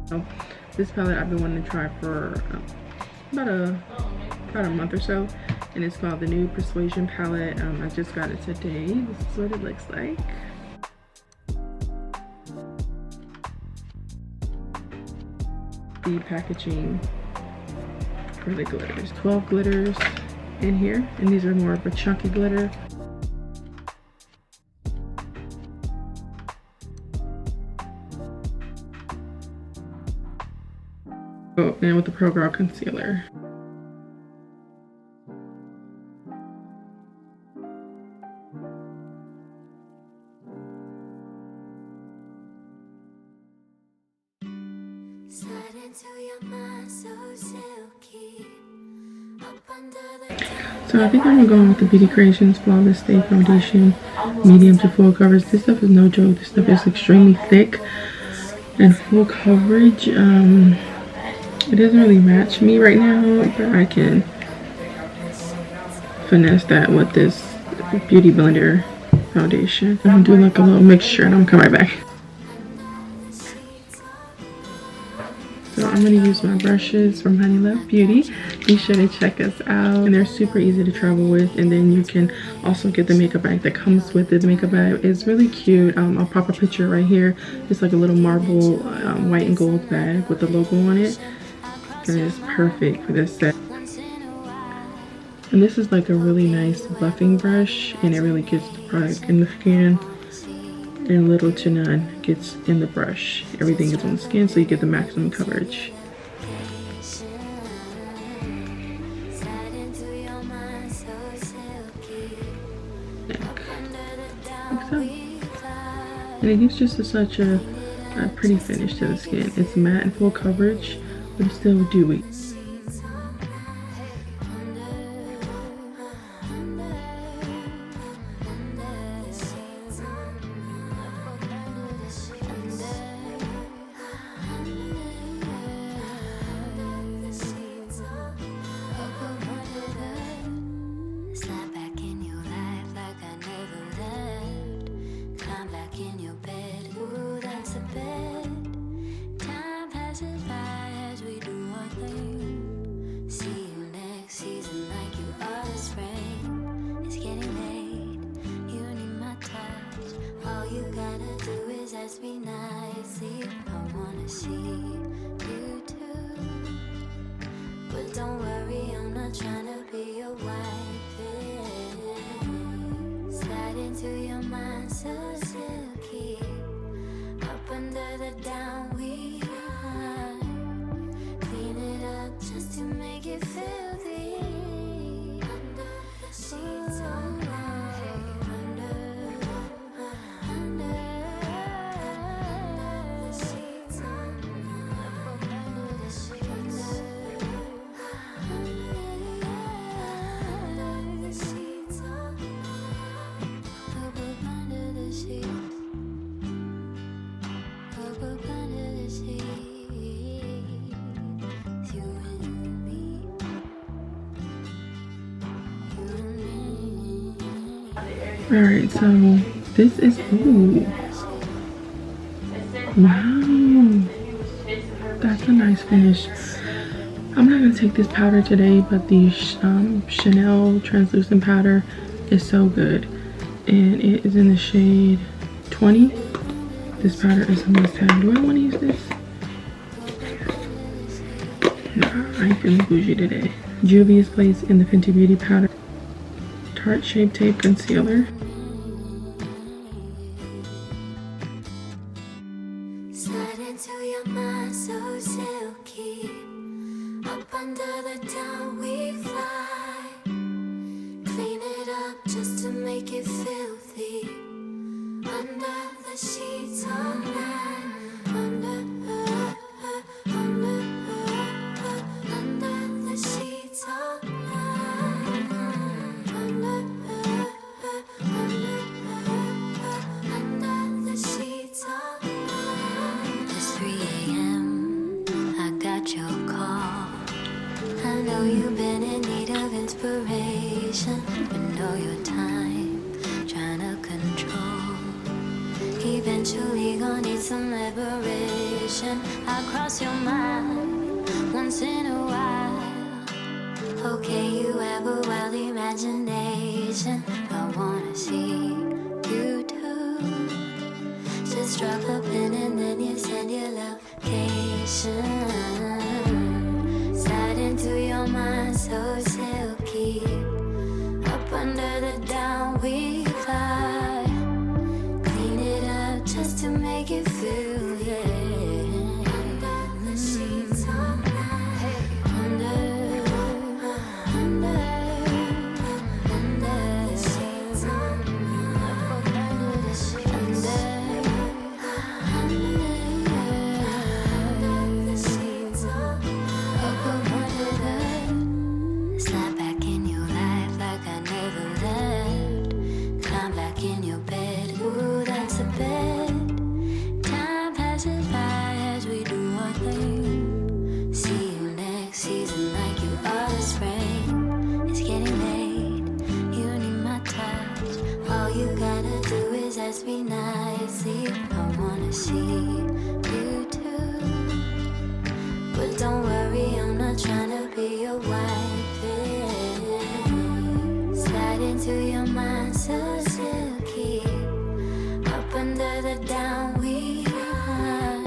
So this palette I've been wanting to try for about a month or so, and it's called the Nude Persuasion palette. I just got it today. This is what it looks like. The packaging for the glitters. 12 glitters in here, and these are more of a chunky glitter. Oh, and with the Progirl concealer. So I think I'm gonna go with the Beauty Creations Flawless Stay Foundation, medium to full coverage. This stuff is no joke. This stuff is extremely thick and full coverage. It doesn't really match me right now, but I can finesse that with this Beauty Blender foundation. I'm doing like a little mixture and I'm coming right back. So I'm going to use my brushes from Honey Love Beauty. Be sure to check us out. And they're super easy to travel with. And then you can also get the makeup bag that comes with it. The makeup bag is really cute. I'll pop a picture right here. It's like a little marble white and gold bag with the logo on it. And it's perfect for this set. And this is like a really nice buffing brush, and it really gets the product in the skin, and little to none gets in the brush. Everything is on the skin, so you get the maximum coverage. Like so. And it gives just such a pretty finish to the skin. It's matte and full coverage, but it's still dewy. Don't worry, I'm not trying to be your wife. Slide into your mind so silky. Up under the down we ride. Clean it up just to make it filthy. Under the sheets all night. Under the sheets all night. Under the sheets. Alright, so this is, ooh, wow, that's a nice finish. I'm not going to take this powder today, but the Chanel translucent powder is so good, and it is in the shade 20. This powder is a must-have. Do I want to use this? Nah, I ain't feeling bougie today. Juvias Place in the Fenty Beauty Powder Tarte Shape Tape Concealer. Slide into your mind so silky. Up under the down we fly. Clean it up just to make it filthy. Under the sheets all night. Under the sheets all night. Under the sheets all night. It's 3 a.m. I got your call. I know you've been in need of inspiration, but know your time trying to control. Even eventually gonna need some liberation. I cross your mind once in a while. Okay, you have a wild imagination. I wanna see you too. Just drop a pin and then you send your location. Slide into your mind so silky. Up under the down we fly. Clean it up just to make it feel, yeah. Under the sheets all night. Hey. Under the sheets all night. Under the sheets. Under the sheets all night. Up under the. Slide back in your life like I never left. Climb back in your bed. Ooh, that's a bed. Time passes by as we do our thing. See you next season like you are the spring. It's getting late, you need my touch. All you gotta do is ask me nicely. I wanna see you too. But don't worry, I'm not trying to be your wife, yeah. Slide into your mind so silky. Up under the down we hide.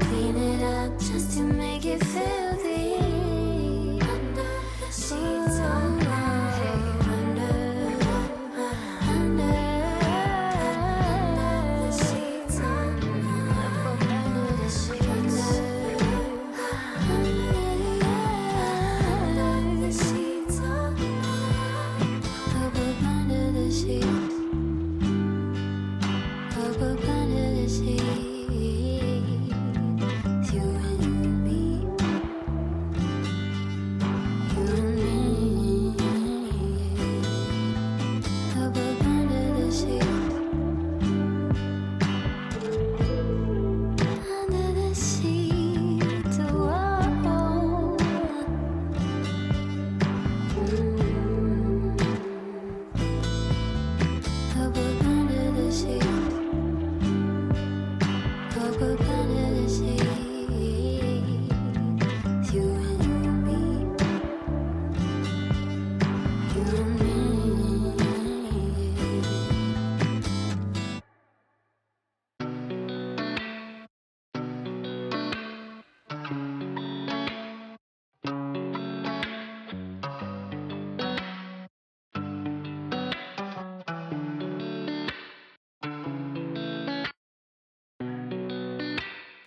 Clean it up just to make it filthy. Under the sheets all night. Under the sheets all night. Under the sheets. Under the sheets all night. Up under the sheets. Up under the sheets. You and me. You and me. Up under the sheets. Under the sheets. Whoa. Up under the sheets. Up under the sheets. You and me. You and me.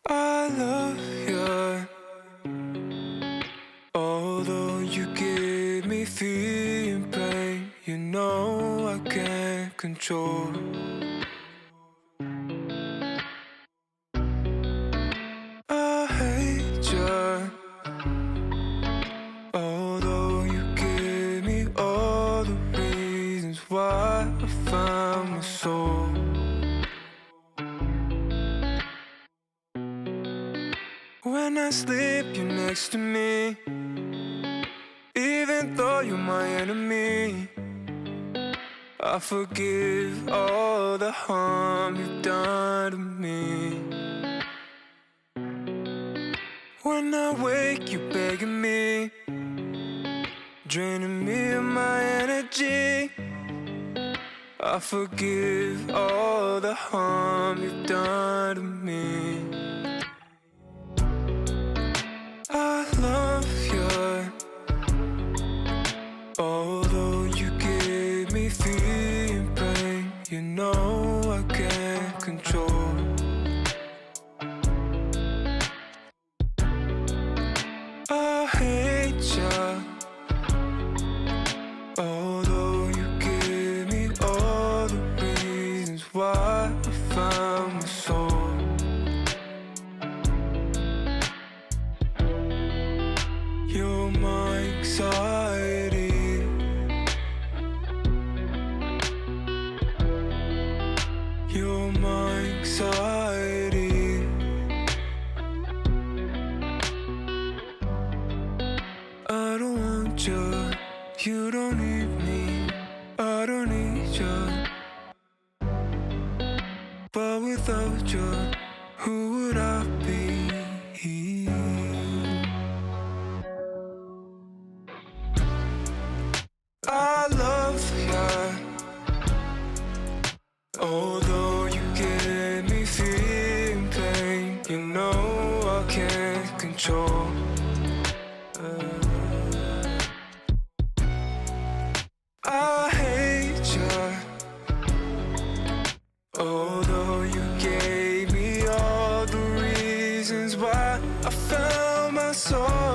I love you. Although you give me fear and pain, you know I can't control. I hate you. Although you give me all the reasons why I found my soul. When I sleep, you're next to me. Even though you're my enemy, I forgive all the harm you've done to me. When I wake, you're begging me, draining me of my energy. I forgive all the harm you've done to me. I love you. Although you give me fear and pain, you know I can't control. I hate you. Although you give me all the reasons why I found my soul. You're my anxiety. You're my anxiety. I don't want you. You don't need me. I don't need you. But with you, who would I be? I love you, although you get me feeling pain. You know I can't control. I hate you, although you gave me all the reasons why I found my soul.